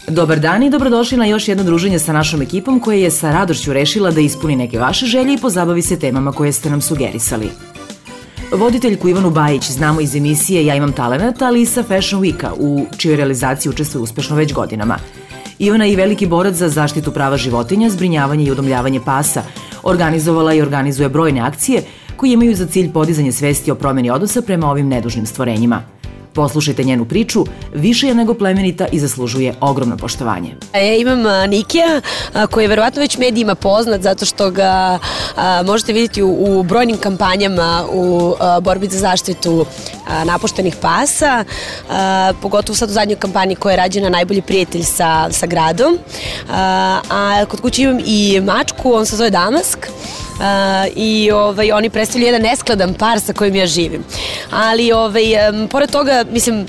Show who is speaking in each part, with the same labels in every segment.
Speaker 1: Dobar dan i dobrodošli na još jedno druženje sa našom ekipom koja je sa radošću rešila da ispuni neke vaše želje i pozabavi se temama koje ste nam sugerisali. Voditeljku Ivanu Bajić znamo iz emisije Ja imam talenat, ali i sa Fashion Weeka, u čijoj realizaciji učestvuje uspešno već godinama. Ivana je i veliki borac za zaštitu prava životinja, zbrinjavanje i udomljavanje pasa. Organizovala i organizuje brojne akcije koje imaju za cilj podizanje svesti o promeni odnosa prema ovim nedužnim stvorenjima. Poslušajte njenu priču, više je nego plemenita i zaslužuje ogromno poštovanje.
Speaker 2: Imam Nikija, koji je verovatno već medijima poznat zato što ga možete vidjeti u brojnim kampanjama u borbi za zaštitu napuštenih pasa, pogotovo sad u zadnjoj kampanji koja je rađena Najbolji prijatelj sa gradom. A kod kuće imam i mačku, on se zove Damask. I oni predstavljaju jedan neskladan par sa kojim ja živim. Ali, pored toga, mislim,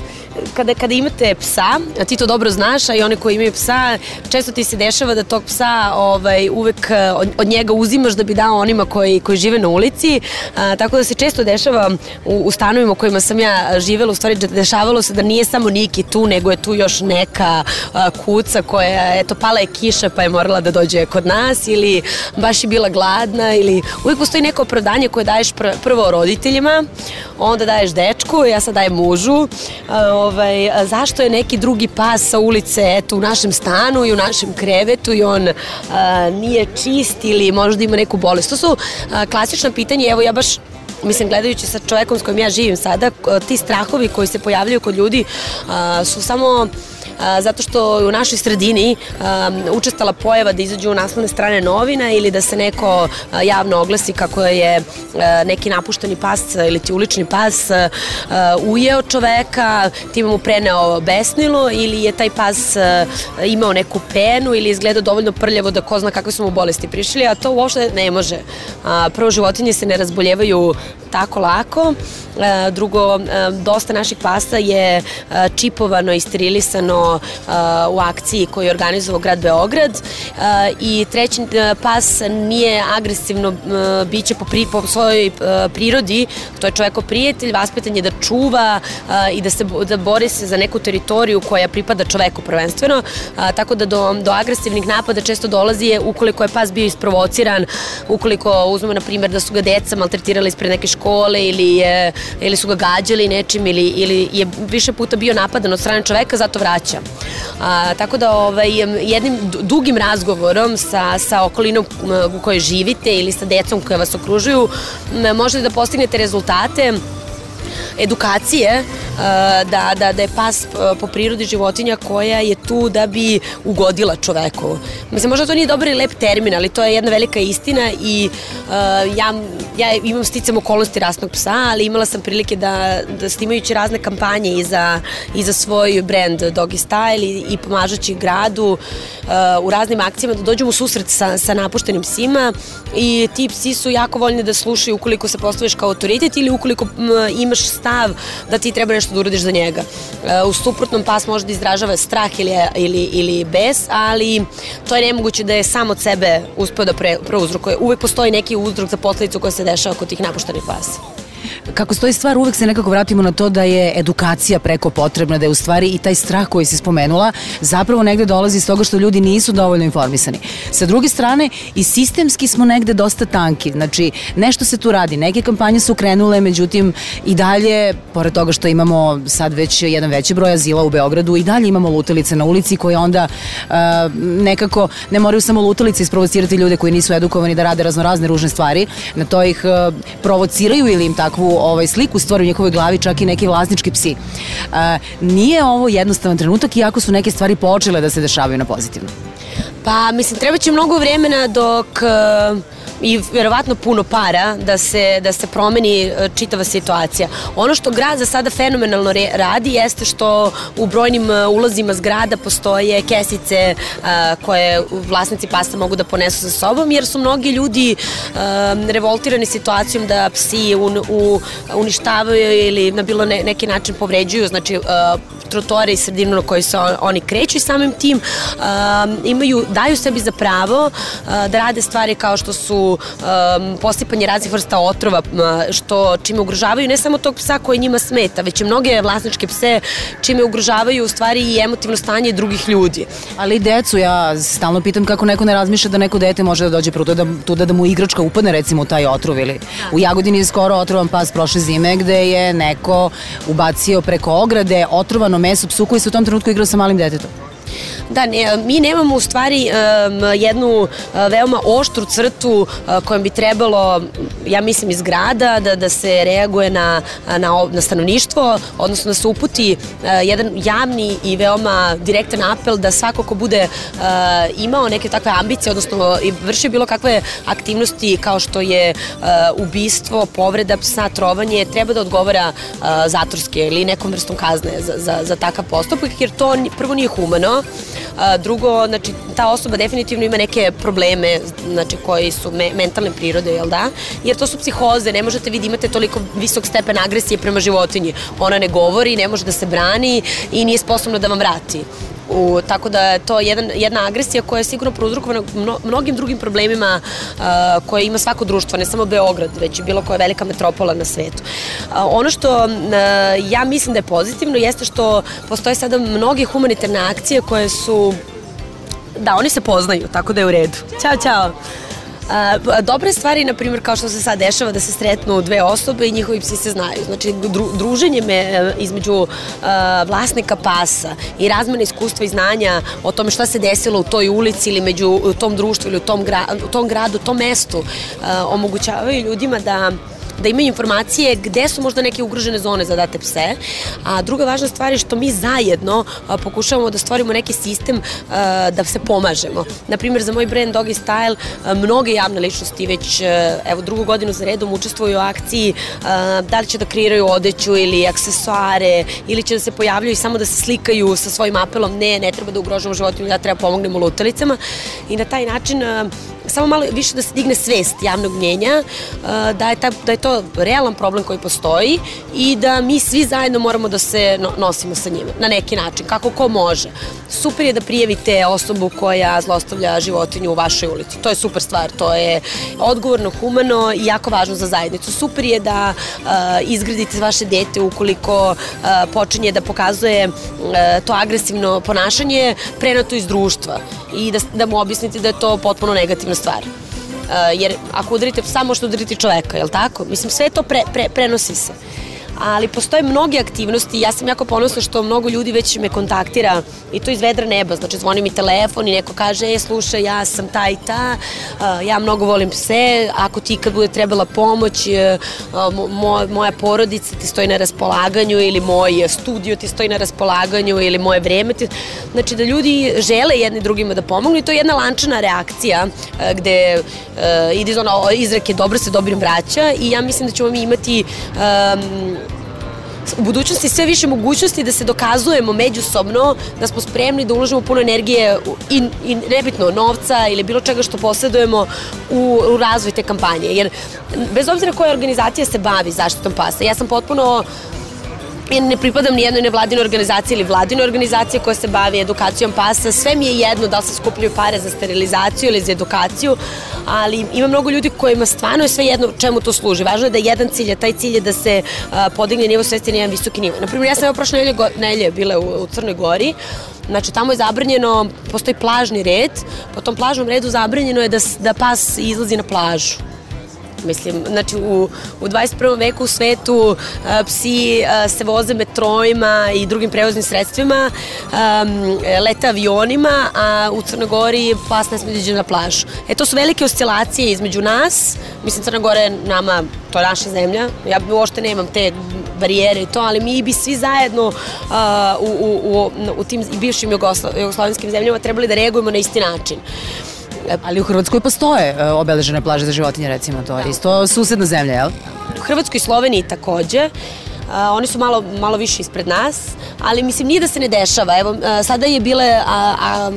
Speaker 2: kada imate psa, a ti to dobro znaš, a i oni koji imaju psa, često ti se dešava da tog psa uvek od njega uzimaš da bi dao onima koji žive na ulici, tako da se često dešava u stanovima u kojima sam ja živela, u stvari dešavalo se da nije samo Niki tu, nego je tu još neka kuca koja, eto, pala je kiša pa je morala da dođe kod nas ili baš je bila gladna ili uvek postoji neko opravdanje koje daješ prvo roditeljima, onda daješ dečku, ja sad dajem mužu, zašto je neki drugi pas sa ulice eto u našem stanu i u našem krevetu i on nije čist ili možda ima neku bolest. To su klasična pitanja, evo ja baš mislim, gledajući sa čovekom s kojim ja živim sada, ti strahovi koji se pojavljaju kod ljudi su samo zato što u našoj sredini učestala pojava da izađu u naslovne strane novina ili da se neko javno oglasi kako je neki napušteni pas ili ti ulični pas ujeo čoveka, time mu preneo besnilo ili je taj pas imao neku penu ili izgleda dovoljno prljavo da ko zna kakve su mu bolesti prišli, a to uopšte ne može. Prvo, životinje se ne razboljevaju tako lako. Drugo, dosta naših pasa je čipovano i sterilisano u akciji koju je organizovao grad Beograd i treći, pas nije agresivno biće po svojoj prirodi, to je čoveko prijatelj, vaspitan je da čuva i da bori se za neku teritoriju koja pripada čoveku prvenstveno, tako da do agresivnih napada često dolazi ukoliko je pas bio isprovociran, ukoliko uzmemo na primjer da su ga deca maltretirali ispred neke škole ili su ga gađali nečim ili je više puta bio napadan od strane čoveka, zato vraća. Tako da jednim dugim razgovorom sa okolinom u kojoj živite ili sa decom koje vas okružuju možete da postignete rezultate edukacije da je pas po prirodi životinja koja je tu da bi ugodila čoveku. Mislim, možda to nije dobar i lep termin, ali to je jedna velika istina i ja imam sticam okolnosti rasnog psa, ali imala sam prilike da snimajući razne kampanje i za svoj brand Doggy Style i pomažući gradu u raznim akcijama da dođem u susret sa napuštenim psima i ti psi su jako voljni da slušaju ukoliko se postaviš kao autoritet ili ukoliko imaš stav da ti treba nešto da uradiš za njega. U suprotnom pas može da izražava strah ili bes, ali to je nemoguće da je sam od sebe uspeo da prouzrokuje. Uvek postoji neki uzrok za posledicu koja se dešava kod tih napuštenih pasa.
Speaker 1: Kako stoji stvar, uvek se nekako vratimo na to da je edukacija preko potrebna, da je u stvari i taj strah koji si spomenula zapravo negde dolazi iz toga što ljudi nisu dovoljno informisani. Sa druge strane, i sistemski smo negde dosta tanki, znači nešto se tu radi, neke kampanje su krenule, međutim i dalje, pored toga što imamo sad već jedan veći broj azila u Beogradu, i dalje imamo lutalice na ulici koje onda nekako ne moraju samo lutalice isprovocirati ljude koji nisu edukovani da rade raznorazne ružne stvari, na to ih provociraju ili im takvu sliku stvori u njihovoj glavi čak i neki vlasnički psi. Nije ovo jednostavan trenutak, iako su neke stvari počele da se dešavaju na pozitivno.
Speaker 2: Pa, mislim, treba će mnogo vremena dok i verovatno puno para da se promeni čitava situacija. Ono što grad za sada fenomenalno radi jeste što u brojnim ulazima zgrada postoje kesice koje vlasnici pasa mogu da ponesu sa sobom, jer su mnogi ljudi revoltirani situacijom da psi uništavaju ili na bilo neki način povređuju, znači trotoare i sredinu na kojoj se oni kreću i samim tim daju sebi za pravo da rade stvari kao što su imaju posipanje raznih vrsta otrova, čime ugrožavaju ne samo tog psa koji njima smeta, već i mnoge vlasničke pse, čime ugrožavaju u stvari i emotivno stanje drugih ljudi.
Speaker 1: Ali decu, ja stalno pitam kako neko ne razmišlja da neko dete može da dođe tuda da mu igračka upadne recimo u taj otrov, ili u Jagodini je skoro otrovan pas prošle zime gde je neko ubacio preko ograde otrovano meso psu koji se u tom trenutku igrao sa malim detetom.
Speaker 2: Da, mi nemamo u stvari jednu veoma oštru crtu kojom bi trebalo, ja mislim, iz grada da se reaguje na stanovništvo, odnosno da se uputi jedan javni i veoma direktan apel da svako ko bude imao neke takve ambicije, odnosno vršio bilo kakve aktivnosti kao što je ubistvo, povreda psa, trovanje, treba da odgovara zatvorske ili nekom vrstom kazne za takav postupak, jer to prvo nije humano. Drugo, znači, ta osoba definitivno ima neke probleme, znači, koji su mentalne prirode, jel da? Jer to su psihoze, ne možete vi da imate toliko visok stepen agresije prema životinji. Ona ne govori, ne može da se brani i nije sposobna da vam vrati. Tako da je to jedna agresija koja je sigurno prouzrokovana mnogim drugim problemima koje ima svako društvo, ne samo Beograd, već i bilo koja velika metropola na svetu. Ono što ja mislim da je pozitivno jeste što postoje sada mnoge humanitarne akcije koje su, da, oni se poznaju, tako da je u redu. Ćao, čao! Dobre stvari, na primjer, kao što se sad dešava da se sretnu dve osobe i njihovi psi se znaju. Znači, druženje između vlasnika pasa i razmena iskustva i znanja o tome šta se desilo u toj ulici ili u tom društvu ili u tom gradu, u tom mestu, omogućavaju ljudima da imaju informacije gde su možda neke ugrožene zone za date pse, a druga važna stvar je što mi zajedno pokušavamo da stvorimo neki sistem da se pomažemo. Naprimjer, za moj brand Doggy Style mnoge javne ličnosti već evo drugu godinu za redom učestvuju u akciji da li će da kreiraju odeću ili aksesuare ili će da se pojavljaju i samo da se slikaju sa svojim apelom ne treba da ugrožamo životinju, da treba pomognemo lutalicama i na taj način samo malo više da se digne svest javnog mnjenja, da je to realan problem koji postoji i da mi svi zajedno moramo da se nosimo sa njima na neki način, kako ko može. Super je da prijavite osobu koja zlostavlja životinju u vašoj ulici. To je super stvar, to je odgovorno, humano i jako važno za zajednicu. Super je da izgradite vaše dete ukoliko počinje da pokazuje to agresivno ponašanje prenato iz društva i da mu objasnite da je to potpuno negativna stvar. Jer ako udarite psa, možete udariti čoveka, je li tako? Mislim, sve to prenosi se. Ali postoje mnoge aktivnosti i ja sam jako ponosna što mnogo ljudi već me kontaktira i to iz vedra neba, znači zvoni mi telefon i neko kaže slušaj, ja sam ta i ta, ja mnogo volim pse, ako ti kad bude trebala pomoć, moja porodica ti stoji na raspolaganju ili moj studio ti stoji na raspolaganju ili moje vreme ti... Znači da ljudi žele jedni drugima da pomognu i to je jedna lančana reakcija gde ide iz ono izreke dobro se dobrim vraća i ja mislim da ćemo mi imati u budućnosti sve više mogućnosti da se dokazujemo međusobno, da smo spremni da uložimo puno energije i nebitno novca ili bilo čega što posjedujemo u razvoj te kampanje. Jer bez obzira koja organizacija se bavi zaštitom pasa, ja sam potpuno... Ja ne pripadam ni jednoj nevladinoj organizaciji ili vladinoj organizaciji koja se bavi edukacijom pasa. Sve mi je jedno da li se skupljaju pare za sterilizaciju ili za edukaciju, ali ima mnogo ljudi kojima stvarno je sve jedno čemu to služi. Važno je da je jedan cilj, a taj cilj je da se podigne nivo svesti na jedan visoki nivo. Naprimjer, ja sam prošle nedelje bila u Crnoj Gori. Znači, tamo je zabranjeno, postoji plažni red, po tom plažnom redu zabranjeno je da pas izlazi na plažu. Mislim, znači u 21. veku u svetu psi se voze metrojima i drugim prevoznim sredstvima, lete avionima, a u Crnoj Gori pas ne smije da iđe na plažu. To su velike oscilacije između nas, mislim Crna Gora je nama, to je naša zemlja, ja uopšte nemam te barijere i to, ali mi bi svi zajedno u tim bivšim jugoslovenskim zemljama trebali da reagujemo na isti način.
Speaker 1: Ali u Hrvatskoj postoje obeležene plaže za životinje, recimo, to je isto susedna zemlja, jel?
Speaker 2: U Hrvatskoj i Sloveniji takođe. Oni su malo više ispred nas, ali mislim nije da se ne dešava. Evo, sada je bila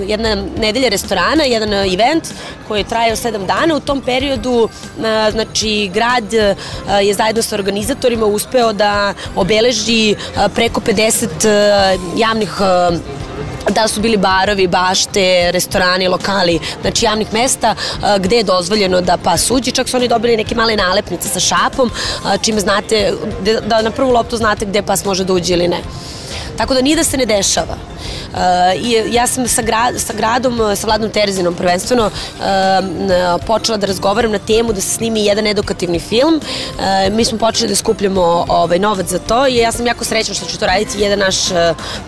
Speaker 2: jedna nedelja restorana, jedan event koji je trajao 7 dana. U tom periodu, znači, grad je zajedno sa organizatorima uspeo da obeleži preko 50 javnih da su bili barovi, bašte, restorani, lokali, znači javnih mesta gde je dozvoljeno da pas uđe. Čak su oni dobili neke male nalepnice sa šapom, čime znate, da na prvu loptu znate gde pas može da uđe ili ne. Tako da nije da se ne dešava. Ja sam sa gradom, sa Vladom Terezinom prvenstveno počela da razgovaram na temu da se snimi jedan edukativni film. Mi smo počeli da skupljamo novac za to i ja sam jako srećna što će to raditi jedan naš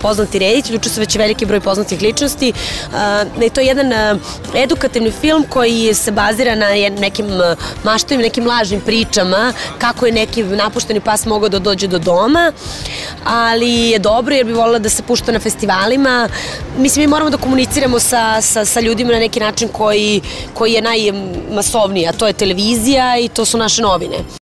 Speaker 2: poznati reditelj. Učestvuje već veliki broj poznatih ličnosti. To je jedan edukativni film koji se bazira na nekim maštovim, nekim lažnim pričama kako je neki napušteni pas mogao da dođe do doma, ali je dobro jer bi voljela da se pušta na festivalima. Mislim, mi moramo da komuniciramo sa ljudima na neki način koji je najmasovniji, a to je televizija i to su naše novine.